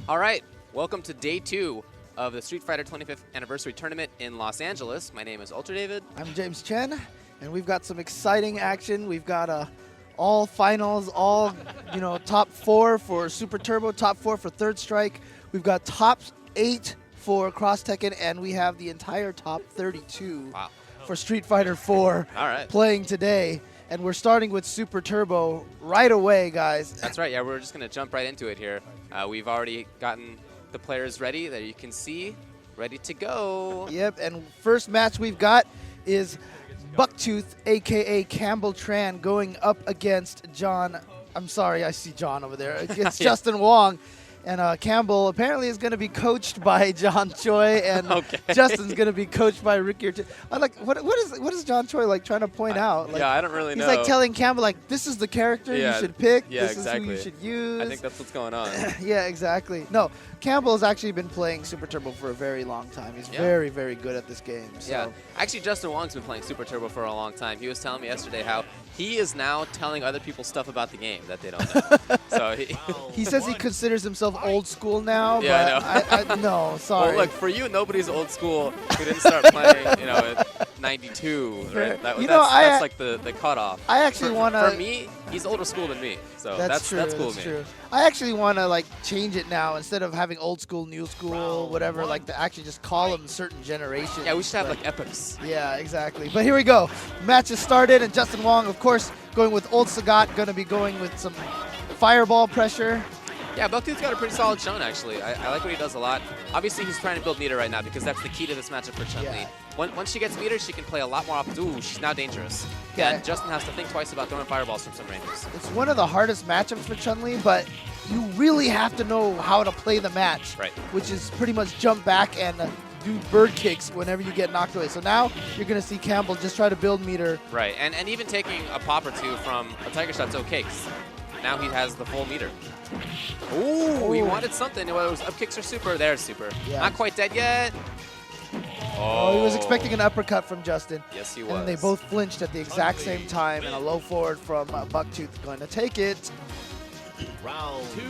All right, welcome to day 2 of the Street Fighter 25th Anniversary Tournament in Los Angeles. My name is Ultra David. I'm James Chen, and we've got some exciting action. We've got all finals, all top 4 for Super Turbo, top 4 for Third Strike. We've got top 8 for Cross Tekken, and we have the entire top 32 for Street Fighter 4 playing today. And we're starting with Super Turbo right away, guys. That's right. Yeah, we're just going to jump right into it here. We've already gotten the players ready that you can see, ready to go. Yep, and first match we've got is Bucktooth, a.k.a. Campbell Tran, going up against John. I'm sorry, I see John over there. It's Justin Wong. And Campbell apparently is going to be coached by John Choi, and Justin's going to be coached by Ricky. I like what is John Choi like trying to point out? Like, yeah, I don't really know. He's like telling Campbell like, this is the character you should pick. Yeah, this exactly. is who you should use. I think that's what's going on. Yeah, exactly. No, Campbell's actually been playing Super Turbo for a very long time. He's very, very good at this game. So. Yeah, actually, Justin Wong's been playing Super Turbo for a long time. He was telling me yesterday how he is now telling other people stuff about the game that they don't know. So he says he considers himself old school now. Yeah, but I know. No, sorry. Well, look, for you, nobody's old school who didn't start playing, at 92. Right? That's like the cutoff. I actually want to. For me, he's older school than me, so that's cool. That's true. I actually want to change it now instead of having old school, new school, whatever. To actually just call them certain generations. Yeah, we should have epics. Yeah, exactly. But here we go. Match has started, and Justin Wong, of course, going with old Sagat, going to be going with some fireball pressure. Yeah, Bucktooth's got a pretty solid Chun, actually. I like what he does a lot. Obviously, he's trying to build meter right now because that's the key to this matchup for Chun-Li. Yeah. Once she gets meter, she can play a lot more off. Ooh, she's now dangerous. Yeah. And Justin has to think twice about throwing fireballs from some ranges. It's one of the hardest matchups for Chun-Li, but you really have to know how to play the match, which is pretty much jump back and do bird kicks whenever you get knocked away. So now you're going to see Campbell just try to build meter. Right, and even taking a pop or two from a Tiger Shot's okay, 'cause now he has the full meter. Ooh, he wanted something. Whether it was up kicks or super, there's super. Yeah. Not quite dead yet. Oh, he was expecting an uppercut from Justin. Yes, he was. And they both flinched at the exact same time, and a low forward from Bucktooth going to take it. Round 2,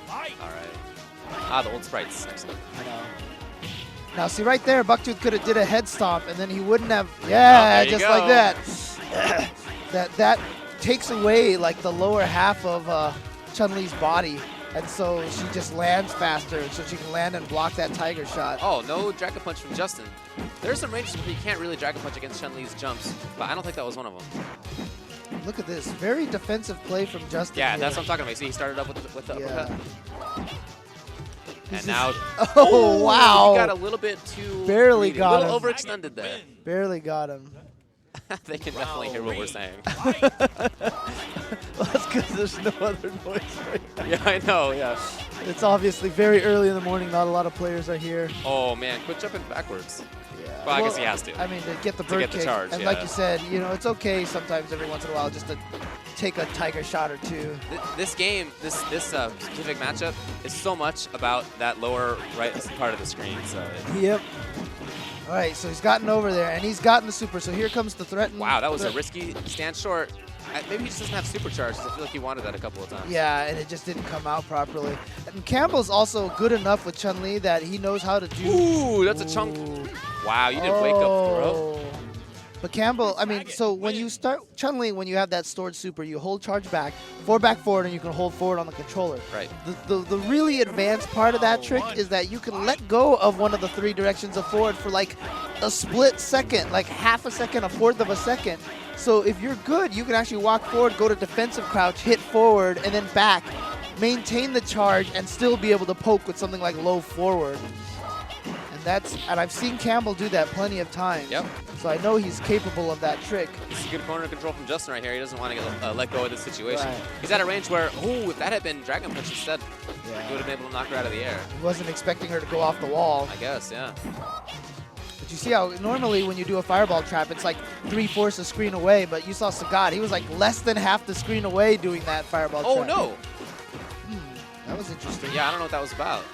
fight. All right. The old sprites. Excellent. I know. Now, see right there, Bucktooth could have did a head stomp, and then he wouldn't have. Yeah, just like that. that takes away the lower half of Chun-Li's body, and so she just lands faster, so she can land and block that Tiger Shot. Oh, no Dragon Punch from Justin. There are some ranges where you can't really Dragon Punch against Chun-Li's jumps, but I don't think that was one of them. Look at this. Very defensive play from Justin. Yeah, here. that's what I'm talking about. See, he started up with the uppercut. And now... Oh, wow. He got a little bit too... Barely got him. A little overextended there. Barely got him. They can definitely hear what we're saying. Well, that's because there's no other noise right now. Yeah, I know, yeah. It's obviously very early in the morning. Not a lot of players are here. Oh, man. Quit jumping backwards. Yeah. Well, I guess he has to. I mean, to get the bird kick. Charge, and like you said, it's okay sometimes every once in a while just to take a Tiger Shot or two. This game, this specific matchup is so much about that lower right part of the screen. So. Yep. All right, so he's gotten over there, and he's gotten the super. So here comes the threat. Wow, that was a risky stand short. Maybe he just doesn't have super charges. I feel like he wanted that a couple of times. Yeah, and it just didn't come out properly. And Campbell's also good enough with Chun-Li that he knows how to do. Ooh, that's a chunk. Wow, you did wake up throw. But Campbell, I mean, so when you start Chun-Li, when you have that stored super, you hold charge back, back forward, and you can hold forward on the controller. Right. The really advanced part of that trick is that you can let go of one of the 3 directions of forward for a split second, half a second, a fourth of a second. So if you're good, you can actually walk forward, go to defensive crouch, hit forward, and then back, maintain the charge, and still be able to poke with something like low forward. And I've seen Campbell do that plenty of times. Yep. So I know he's capable of that trick. This is good corner control from Justin right here. He doesn't want to let go of this situation. Right. He's at a range where, if that had been Dragon Punch instead, he would have been able to knock her out of the air. He wasn't expecting her to go off the wall. I guess, yeah. But you see how normally when you do a fireball trap, it's 3/4 the screen away, but you saw Sagat. He was less than half the screen away doing that fireball trap. Oh, no. That was interesting. Yeah, I don't know what that was about.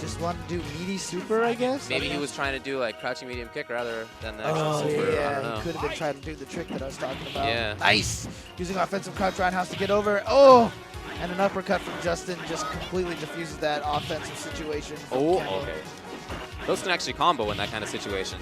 Just wanted to do meaty super, I guess? Maybe he was trying to do crouching medium kick rather than the actual super. Yeah, I don't know. he could have been trying to do the trick that I was talking about. Yeah. Nice. Using offensive crouch roundhouse to get over. Oh, And an uppercut from Justin just completely diffuses that offensive situation. Oh, Campbell. okay. Those can actually combo in that kind of situation.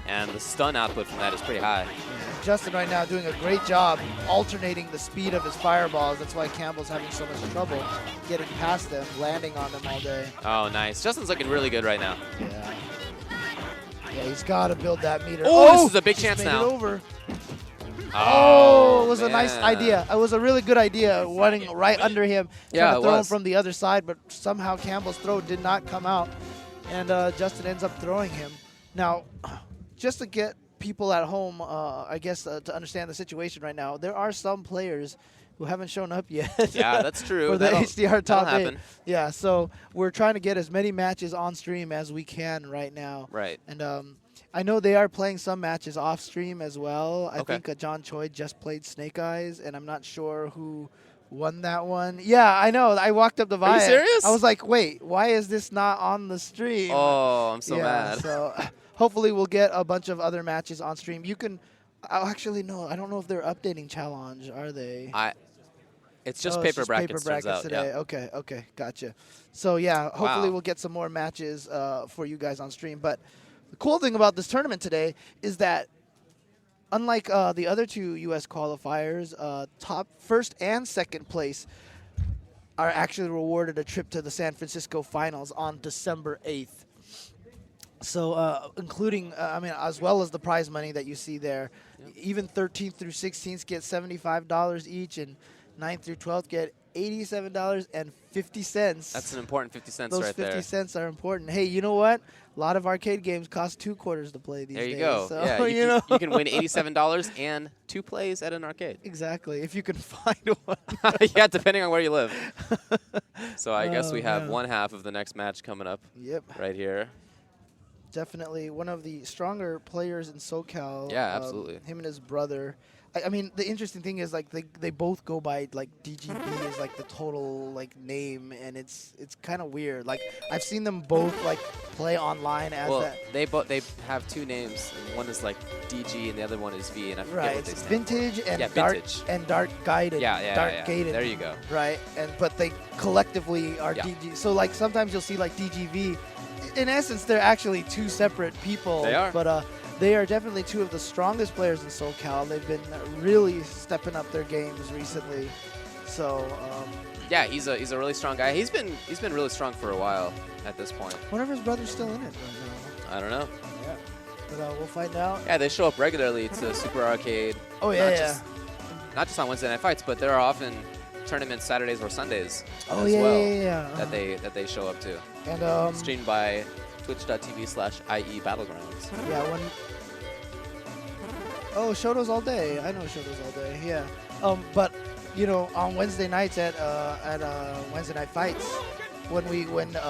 And the stun output from that is pretty high. Yeah, Justin right now doing a great job alternating the speed of his fireballs. That's why Campbell's having so much trouble getting past them, landing on them all day. Oh, nice. Justin's looking really good right now. Yeah. Yeah, he's got to build that meter. Oh, this is a big just chance made now. It over. Oh, it was a nice man. idea. It was a really good idea, running right under him, Yeah, trying to it throw him was. from the other side, but somehow Campbell's throw did not come out, and Justin ends up throwing him. Now, just to get people at home, I guess, to understand the situation right now, there are some players who haven't shown up yet. Yeah, that's true. For the HDR top 8. happen. Yeah, so we're trying to get as many matches on stream as we can right now. Right. And I know they are playing some matches off stream as well. I Okay. think John Choi just played Snake Eyes, and I'm not sure who won that one. Yeah, I know. I walked up to Via. Are you serious? I was like, wait, why is this not on the stream? Oh, I'm so yeah, mad. So hopefully we'll get a bunch of other matches on stream. You can actually, no, I don't know if they're updating Challenge, are they? It's just Oh, paper brackets, paper brackets turns out. today. Yeah. Okay, gotcha. So yeah, hopefully Wow. we'll get some more matches for you guys on stream. But the cool thing about this tournament today is that, unlike the other two U.S. qualifiers, top first and second place are actually rewarded a trip to the San Francisco Finals on December 8th. So including, as well as the prize money that you see there, even 13th through 16th get $75 each, and 9th through 12th get $87.50. That's an important 50 cents Those right 50 there. cents are important. Hey, you know what? A lot of arcade games cost $2 to play these There days. you go. So, Yeah, you know. you can win $87 and 2 plays at an arcade. Exactly, if you can find one. Yeah, depending on where you live. So I guess we have man. one half of the next match coming up Yep. right here. Definitely one of the stronger players in SoCal. Yeah, absolutely. Him and his brother. I mean, the interesting thing is, like, they both go by, like, DGB is, like, the total, like, name, and it's kind of weird. Like, I've seen them both, like, play online as Well, that. they have two names. One is like DG and the other one is V, and I forget Right, what they it's stand Vintage and Yeah, Dark Vintage. and Dark Guided. Yeah, Dark yeah. Gated. There you go. Right, but they collectively are Yeah. DG. So, like, sometimes you'll see, like, DGV. In essence, they're actually two separate people. They are. But they are definitely two of the strongest players in SoCal. They've been really stepping up their games recently. So, Yeah, he's a really strong guy. He's been really strong for a while at this point. I wonder if his brother's still in it right I don't know. now. Yeah, but we'll find out. Yeah, they show up regularly to Super Arcade. Oh yeah, Not just on Wednesday night fights, but there are often tournaments Saturdays or Sundays Oh as yeah, well yeah. that they show up to. And Streamed by twitch.tv/IE Battlegrounds. yeah, when. Oh, Shoto's all day. I know Shoto's all day. Yeah. But you know, on Wednesday nights at Wednesday Night Fights, when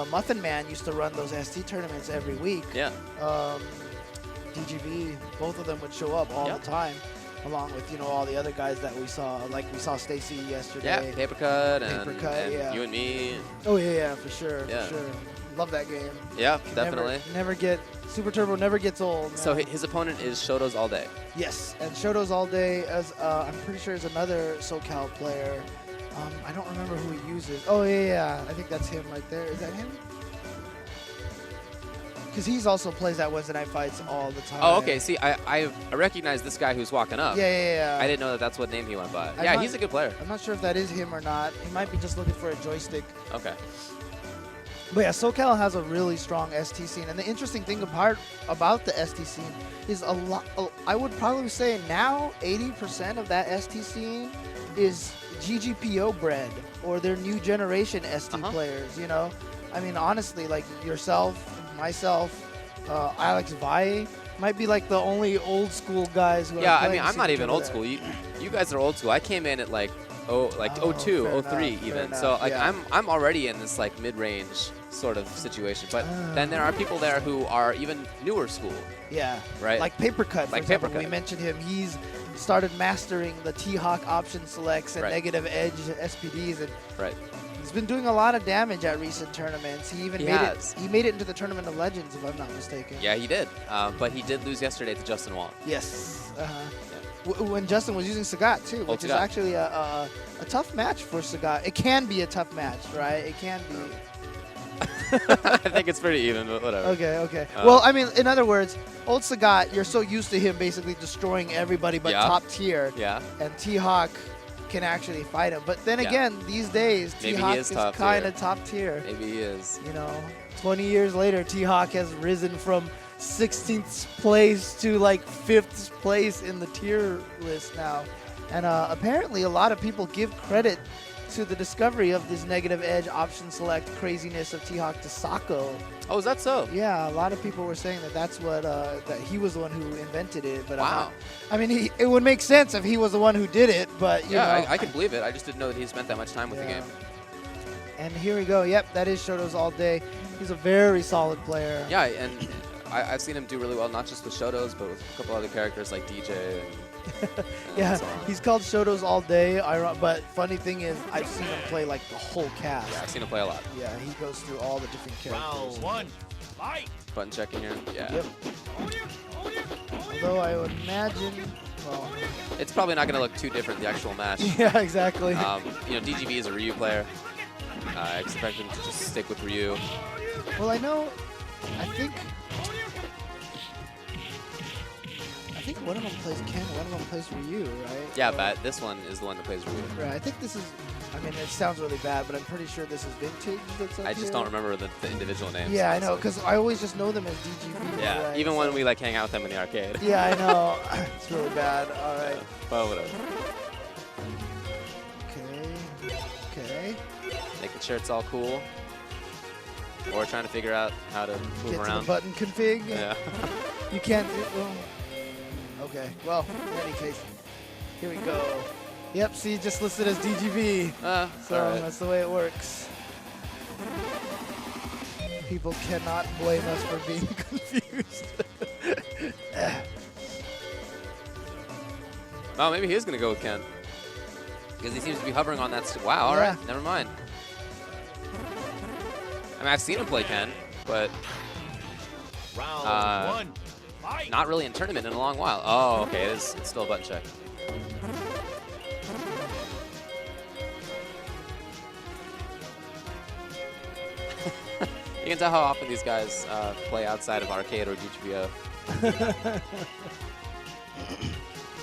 Muffin Man used to run those ST tournaments every week. Yeah. DGV, both of them would show up all Yep. the time, along with, you know, all the other guys that we saw. Like we saw Stacy yesterday. Yeah, Papercut and yeah. you and me. Oh yeah, for sure, Yeah. for sure. Love that game. Yeah, definitely. Never get Super Turbo. Never gets old. So man. his opponent is Shoto's All Day. Yes, and Shoto's all day. As I'm pretty sure is another SoCal player. I don't remember who he uses. Oh yeah. I think that's him right there. Is that him? Because he's also plays at Wednesday Night Fights all the time. Oh, okay. See, I recognize this guy who's walking up. Yeah. I didn't know that that's what name he went by. I'm Yeah, not- he's a good player. I'm not sure if that is him or not. He might be just looking for a joystick. Okay. But yeah, SoCal has a really strong ST scene. And the interesting thing about the ST scene is a lot. I would probably say now 80% of that ST scene is GGPO bred or their new generation ST players, you know? I mean, honestly, like yourself, myself, Alex Valle might be like the only old school guys who Yeah, are I playing mean, I'm not Super even Turbo old there. school. You guys are old school. I came in at like 02, fair 03 enough, even. fair So enough, like yeah. I'm already in this like mid-range sort of situation. But then there are people there who are even newer school. Yeah. Right. Like Papercut, for Like example. Papercut. We mentioned him. He's started mastering the T-Hawk option selects and Right. negative edge SPDs, and Right. he's been doing a lot of damage at recent tournaments. He even He made has. it. He made it into the Tournament of Legends, if I'm not mistaken. Yeah, he did. But he did lose yesterday to Justin Wong. Yes. when Justin was using Sagat too, which is actually a tough match for Sagat. It can be a tough match, right? It can be. I think it's pretty even, but whatever. Okay, okay. Well, I mean, in other words, old Sagat, you're so used to him basically destroying everybody but top tier. Yeah. And T-Hawk can actually fight him. But then again, these days, T-Hawk is kind of top tier. Maybe he is. You know, 20 years later, T-Hawk has risen from 16th place to like 5th place in the tier list now. And apparently a lot of people give credit to the discovery of this negative edge option select craziness of T-Hawk to Sako. Oh, is that so? Yeah, a lot of people were saying that that's what, that he was the one who invented it. But wow. I mean, it would make sense if he was the one who did it, but you know. I can believe it. I just didn't know that he spent that much time with the game. And here we go. Yep, that is Shoto's all day. He's a very solid player. Yeah, and I've seen him do really well, not just with Shotos, but with a couple other characters like DJ. Yeah, he's called Shotos all day, but funny thing is, I've seen him play like the whole cast. Yeah, I've seen him play a lot. Yeah, he goes through all the different characters. Round 1, fight! Button checking here. Yeah. Yep. Although I would imagine, well, it's probably not going to look too different, the actual match. Yeah, exactly. You know, DGV is a Ryu player. I expect him to just stick with Ryu. Well, I think one of them plays Ken, one of them plays Ryu, right? Yeah, but this one is the one that plays Ryu. Right, I think this is, I mean, it sounds really bad, but I'm pretty sure this is Vintage that's up I just don't remember the individual names. Yeah, I know, because I always just know them as DGV. Yeah, right? even when we like hang out with them in the arcade. Yeah, I know. It's really bad. All right. Yeah, but whatever. Okay. Making sure it's all cool. Or trying to figure out how to move around. To the button config. Yeah. You can't do, okay, well, in any case, here we go. Yep, see, just listed as DGV. So that's the way it works. People cannot blame us for being confused. Oh, maybe he is going to go with Ken. Because he seems to be hovering on that. Wow, all right, never mind. I mean, I've seen him play Ken, but Round 1. Not really in tournament in a long while. Oh, okay, it's still a button check. You can tell how often these guys play outside of arcade or GTBO.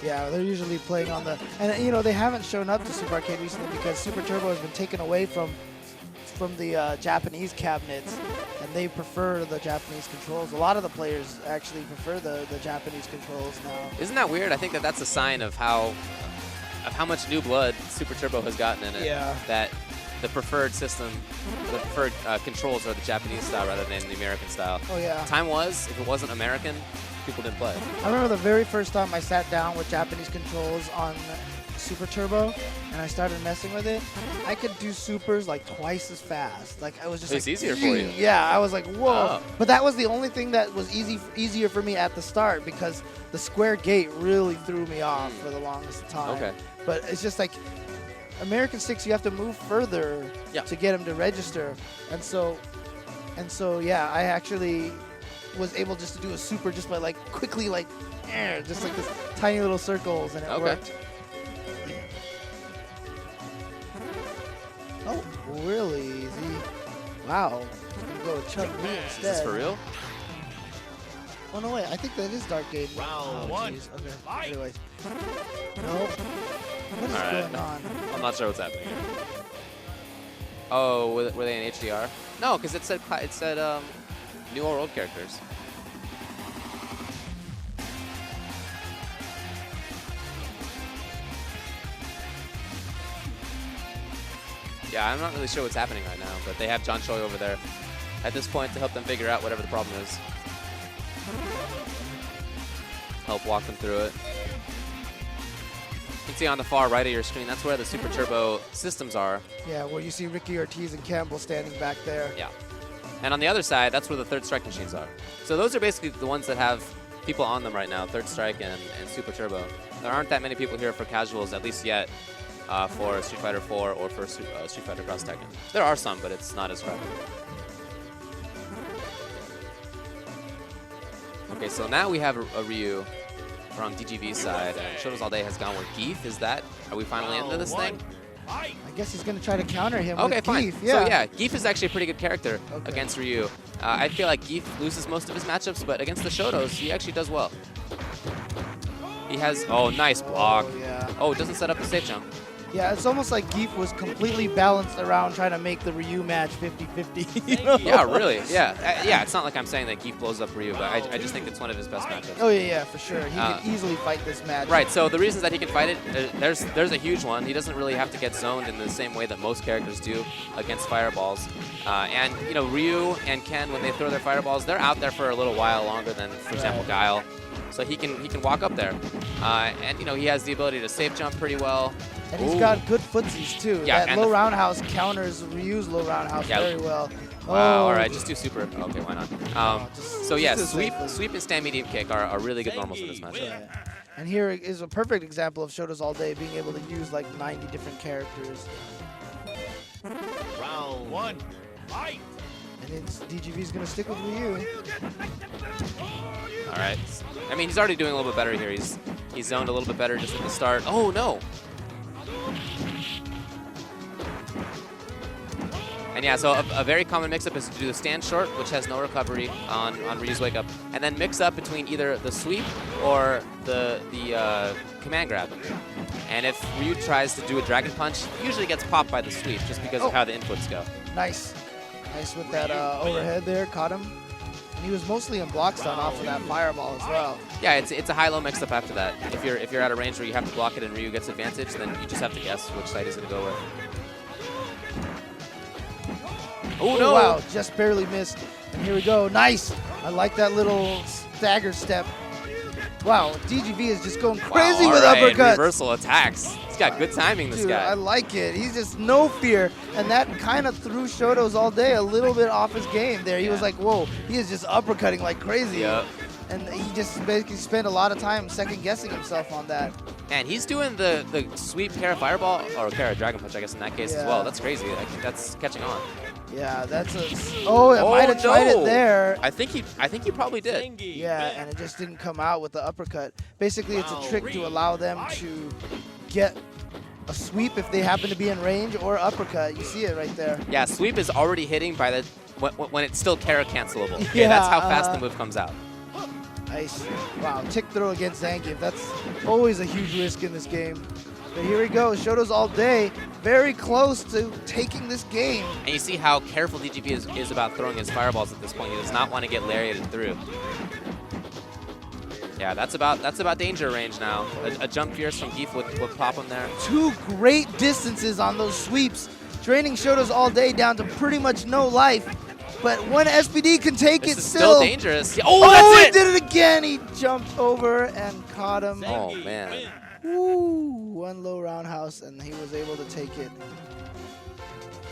Yeah, they're usually playing on the, and you know, they haven't shown up to Super Arcade recently because Super Turbo has been taken away from the Japanese cabinets, and they prefer the Japanese controls. A lot of the players actually prefer the Japanese controls now. Isn't that weird? I think that that's a sign of how much new blood Super Turbo has gotten in it. Yeah. That the preferred system, the preferred controls are the Japanese style rather than the American style. Oh yeah. Time was, if it wasn't American, people didn't play. I remember the very first time I sat down with Japanese controls on Super Turbo, and I started messing with it. I could do supers like twice as fast. Like I was just. It's easier for you. Yeah, I was like, whoa. But that was the only thing that was easier for me at the start because the square gate really threw me off for the longest time. Okay. But it's just like American sticks, you have to move further to get them to register, and so yeah, I actually was able just to do a super just by like quickly like just like this tiny little circles, and it worked. Oh, really easy. Wow. I'm going to go with chun-li instead. Is this for real? Oh, no, wait. I think that is Dark Gate. Round 1. Okay. Anyways. Nope. What is going on? I'm not sure what's happening here. Oh, were they in HDR? No, because it said new or old characters. Yeah, I'm not really sure what's happening right now, but they have John Choi over there at this point to help them figure out whatever the problem is. Help walk them through it. You can see on the far right of your screen, that's where the Super Turbo systems are. Yeah, where you see Ricky Ortiz and Campbell standing back there. Yeah. And on the other side, that's where the Third Strike machines are. So those are basically the ones that have people on them right now, Third Strike and Super Turbo. There aren't that many people here for casuals, at least yet, for Street Fighter 4 or for Street Fighter Cross Tekken. There are some, but it's not as crowded. Okay, so now we have a Ryu from DGV's side. And Shotos All Day has gone with Geef. Are we finally into this thing? I guess he's going to try to counter him Okay, with fine. Geef. Yeah. So yeah, Geef is actually a pretty good character against Ryu. I feel like Geef loses most of his matchups, but against the Shotos, he actually does well. He has, oh, nice block. Oh, yeah. Oh, it doesn't set up the safe jump. Yeah, it's almost like Geef was completely balanced around trying to make the Ryu match 50-50. You know? Yeah, really. Yeah, yeah. It's not like I'm saying that Geef blows up Ryu, but I just think it's one of his best matchups. Oh yeah, for sure. He can easily fight this match. Right. So the reasons that he can fight it, there's a huge one. He doesn't really have to get zoned in the same way that most characters do against fireballs. And you know, Ryu and Ken, when they throw their fireballs, they're out there for a little while longer than, for example, Guile. So he can walk up there, and you know, he has the ability to safe jump pretty well. And he's got good footsies too. Yeah, that low roundhouse counters Ryu's low roundhouse very well. Wow, all right, just do super. Okay, why not? So yeah, sweep and stand medium kick are really good normals in this matchup. Yeah. And here is a perfect example of Shotos All Day being able to use like 90 different characters. Round 1, fight! And it's DGV's going to stick with Ryu. All right. I mean, he's already doing a little bit better here. He's zoned a little bit better just at the start. Oh, no. And yeah, so a very common mix-up is to do the stand short, which has no recovery on Ryu's wake-up, and then mix up between either the sweep or the command grab. And if Ryu tries to do a dragon punch, he usually gets popped by the sweep just because of how the inputs go. Nice. Nice with that overhead there, caught him. And he was mostly in block stun off of that fireball as well. Yeah, it's a high-low mix-up after that. If you're at a range where you have to block it and Ryu gets advantage, then you just have to guess which side he's going to go with. Oh, no! Wow, just barely missed. And here we go. Nice! I like that little stagger step. Wow, DGV is just going crazy with uppercuts. Reversal attacks. He's got good timing, this guy. I like it. He's just no fear. And that kind of threw Shotos All Day a little bit off his game there. He was like, whoa, he is just uppercutting like crazy. Yep. And he just basically spent a lot of time second-guessing himself on that. And he's doing the sweep Kara Fireball, or Kara Dragon Punch, I guess, in that case as well. That's crazy. I think that's catching on. Yeah, that's a... Oh, it might have tried it there. I think he probably did. Yeah, and it just didn't come out with the uppercut. Basically, it's a trick to allow them to get a sweep if they happen to be in range, or uppercut. You see it right there. Yeah, sweep is already hitting by the when it's still Kara cancelable. Okay, Yeah, that's how fast the move comes out. Nice. Wow, tick throw against Zangief. That's always a huge risk in this game. But here we go. Shotos All Day, very close to taking this game. And you see how careful DGV is about throwing his fireballs at this point. He does not want to get lariated through. Yeah, that's about danger range now. A jump fierce from Geef would pop him there. Two great distances on those sweeps, draining Shotos All Day down to pretty much no life. But one SPD can take it still. Still dangerous. Oh, that's it! He did it again. He jumped over and caught him. Oh, man. Woo. One low roundhouse, and he was able to take it.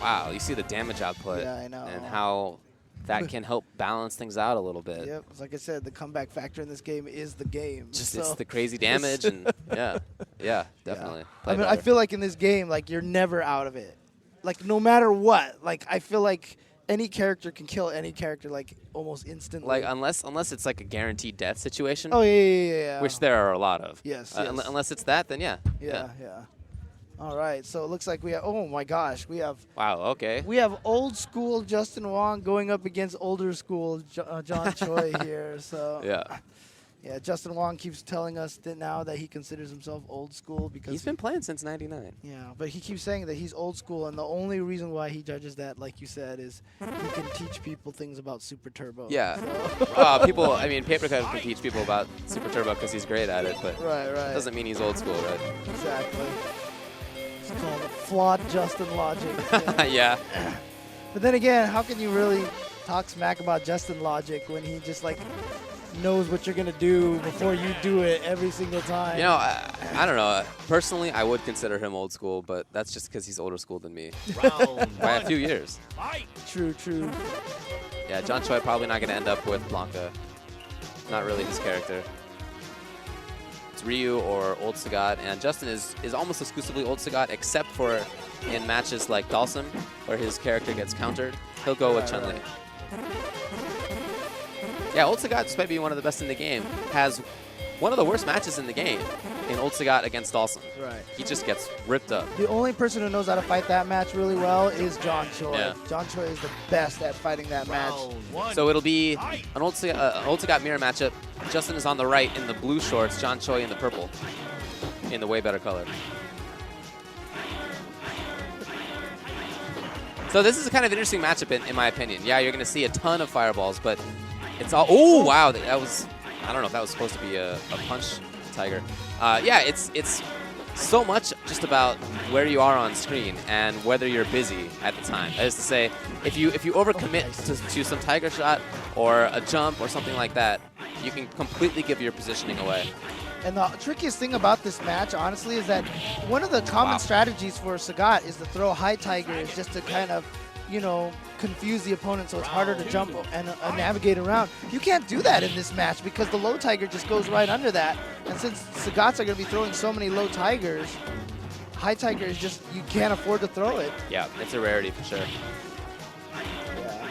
Wow, you see the damage output. Yeah, I know. And how that can help balance things out a little bit. Yep, like I said, the comeback factor in this game is the game. Just so. it's the crazy damage, and yeah, definitely. Yeah. I mean, I feel like in this game, like, you're never out of it. Like, no matter what. Like, I feel like any character can kill any character, like, almost instantly. Like, unless it's like a guaranteed death situation. Oh, yeah. Which there are a lot of. Yes, Unless it's that, then yeah. Yeah. All right, so it looks like we have, oh my gosh, we have. Wow, okay. We have old school Justin Wong going up against older school John Choi here, so. Yeah, Justin Wong keeps telling us that now that he considers himself old school because he's been playing since '99. Yeah, but he keeps saying that he's old school, and the only reason why he judges that, like you said, is he can teach people things about Super Turbo. Yeah. So. People, I mean, Papercut can teach people about Super Turbo because he's great at it, but right. doesn't mean he's old school, right? Exactly. It's called flawed Justin logic. Yeah. But then again, how can you really talk smack about Justin logic when he just like knows what you're going to do before you do it every single time? You know, I don't know. Personally, I would consider him old school, but that's just because he's older school than me. By a few years. True. Yeah, John Choi probably not going to end up with Blanca. Not really his character. It's Ryu or old Sagat, and Justin is almost exclusively old Sagat, except for in matches like Dalsum, where his character gets countered. He'll go with Chun-Li. Yeah, old Sagat, despite being one of the best in the game, has one of the worst matches in the game in Old Sagat against Dawson. Right. He just gets ripped up. The only person who knows how to fight that match really well is John Choi. Yeah. John Choi is the best at fighting that match. So it'll be an Old Sagat mirror matchup. Justin is on the right in the blue shorts, John Choi in the purple, in the way better color. So this is a kind of interesting matchup in my opinion. Yeah, you're going to see a ton of fireballs, but it's all... Oh, wow. That was... I don't know if that was supposed to be a punch, Tiger. Yeah, it's so much just about where you are on screen and whether you're busy at the time. That is to say, if you overcommit to some Tiger shot or a jump or something like that, you can completely give your positioning away. And the trickiest thing about this match, honestly, is that one of the common strategies for Sagat is to throw high Tigers just to kind of, you know, confuse the opponent so it's harder to jump and navigate around. You can't do that in this match because the low Tiger just goes right under that. And since Sagats are going to be throwing so many low Tigers, high Tiger is just, you can't afford to throw it. Yeah, it's a rarity for sure. Yeah.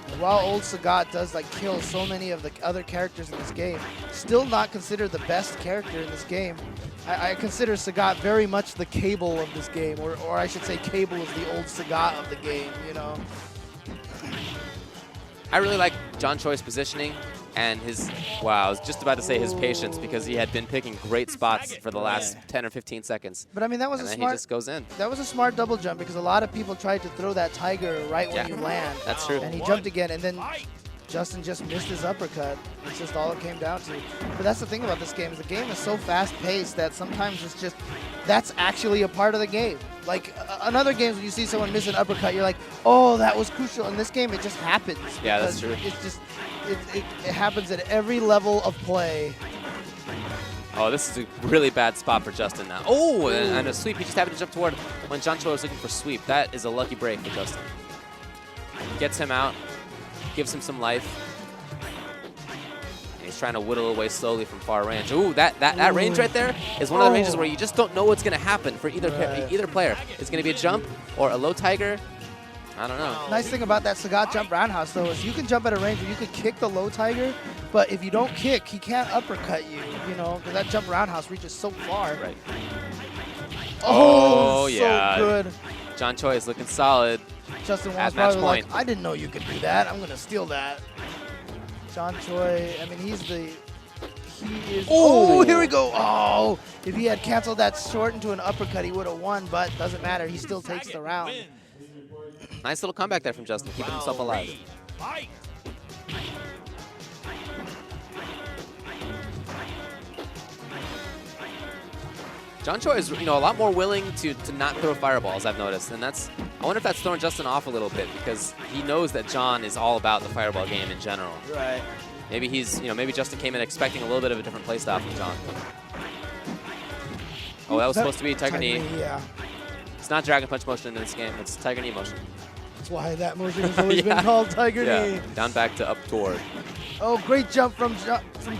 And while old Sagat does like kill so many of the other characters in this game, still not considered the best character in this game. I consider Sagat very much the Cable of this game, or I should say Cable is the old Sagat of the game, you know. I really like John Choi's positioning and his, wow, I was just about to say his patience because he had been picking great spots for the last 10 or 15 seconds. But I mean, that was and a then smart, he just goes in. That was a smart double jump because a lot of people tried to throw that Tiger right when you land. That's true. And he jumped again, and then Justin just missed his uppercut. It's just all it came down to. But that's the thing about this game, is the game is so fast-paced that sometimes it's just, that's actually a part of the game. Like, in other games, when you see someone miss an uppercut, you're like, oh, that was crucial. In this game, it just happens. Yeah, that's true. It's just, it happens at every level of play. Oh, this is a really bad spot for Justin now. Oh, and a sweep. He just happened to jump toward when John Choi was looking for sweep. That is a lucky break for Justin. Gets him out. Gives him some life. And he's trying to whittle away slowly from far range. Ooh, that range right there is one of the ranges where you just don't know what's going to happen for either player. It's going to be a jump or a low Tiger. I don't know. Nice thing about that Sagat jump roundhouse, though, is you can jump at a range where you could kick the low Tiger, but if you don't kick, he can't uppercut you, you know, because that jump roundhouse reaches so far. Right. Oh, yeah. So good. John Choi is looking solid. Justin Wong's probably like, I didn't know you could do that. I'm going to steal that. John Choi, I mean, he is. Oh, here we go. Oh, if he had canceled that short into an uppercut, he would have won, but doesn't matter. He still takes the round. Nice little comeback there from Justin, keeping himself alive. John Choi is, you know, a lot more willing to not throw fireballs, I've noticed, and I wonder if that's throwing Justin off a little bit because he knows that John is all about the fireball game in general. Right. Maybe maybe Justin came in expecting a little bit of a different play style from John. Oh, that was supposed to be Tiger Knee. Yeah. It's not Dragon Punch motion in this game, it's Tiger Knee motion. That's why that motion has always been called Tiger Knee. Down back to up toward. Oh, great jump from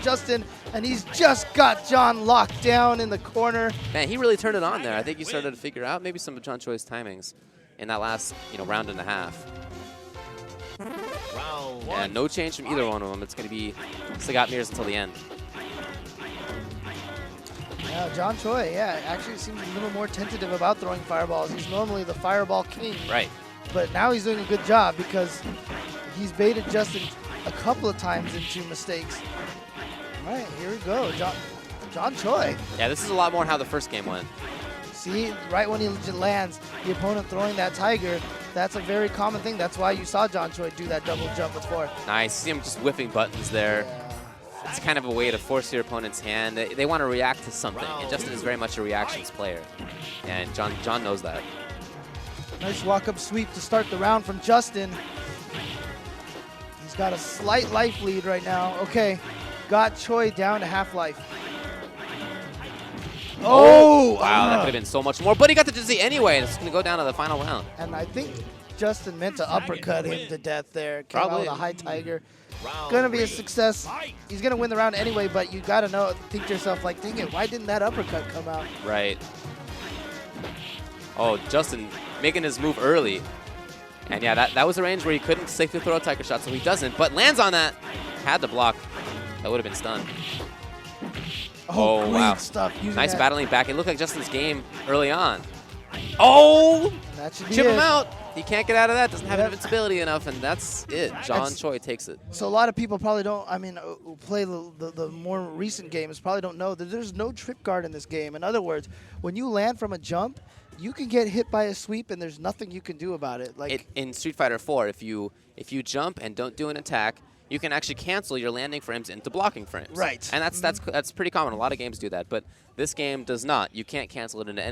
Justin, and he's just got John locked down in the corner. Man, he really turned it on there. I think he started to figure out maybe some of John Choi's timings in that last, round and a half. Yeah, no change from either one of them. It's going to be Sagat mirrors until the end. Yeah, John Choi, actually seems a little more tentative about throwing fireballs. He's normally the fireball king. Right. But now he's doing a good job because he's baited Justin a couple of times into mistakes. All right, here we go. John Choi. Yeah, this is a lot more how the first game went. See, right when he lands, the opponent throwing that Tiger, that's a very common thing. That's why you saw John Choi do that double jump before. Nice. See him just whiffing buttons there. Yeah. It's kind of a way to force your opponent's hand. They want to react to something, and Justin is very much a reactions player. And John knows that. Nice walk-up sweep to start the round from Justin. He's got a slight life lead right now. Okay, got Choi down to half life. Oh! Wow, that could have been so much more, but he got the dizzy anyway, and it's going to go down to the final round. And I think Justin meant to uppercut him to death there. Came out with a high Tiger. Gonna be a success. He's gonna win the round anyway, but you gotta think to yourself, like, dang it, why didn't that uppercut come out? Right. Oh, Justin making his move early. And yeah, that was a range where he couldn't safely throw a Tiger shot, so he doesn't, but lands on that. Had to block. That would have been stunned. Oh, great wow. stuff. Using Nice that. battling back. And looked like Justin's game early on. Oh! That should be Chip it. him out. He can't get out of that. Doesn't have Yep. invincibility enough, and that's it. John Choi takes it. So a lot of people probably don't, who play the more recent games probably don't know that there's no trip guard in this game. In other words, when you land from a jump, you can get hit by a sweep and there's nothing you can do about it. Like In Street Fighter 4, if you jump and don't do an attack, you can actually cancel your landing frames into blocking frames. Right. And that's pretty common. A lot of games do that, but this game does not. You can't cancel it into anything.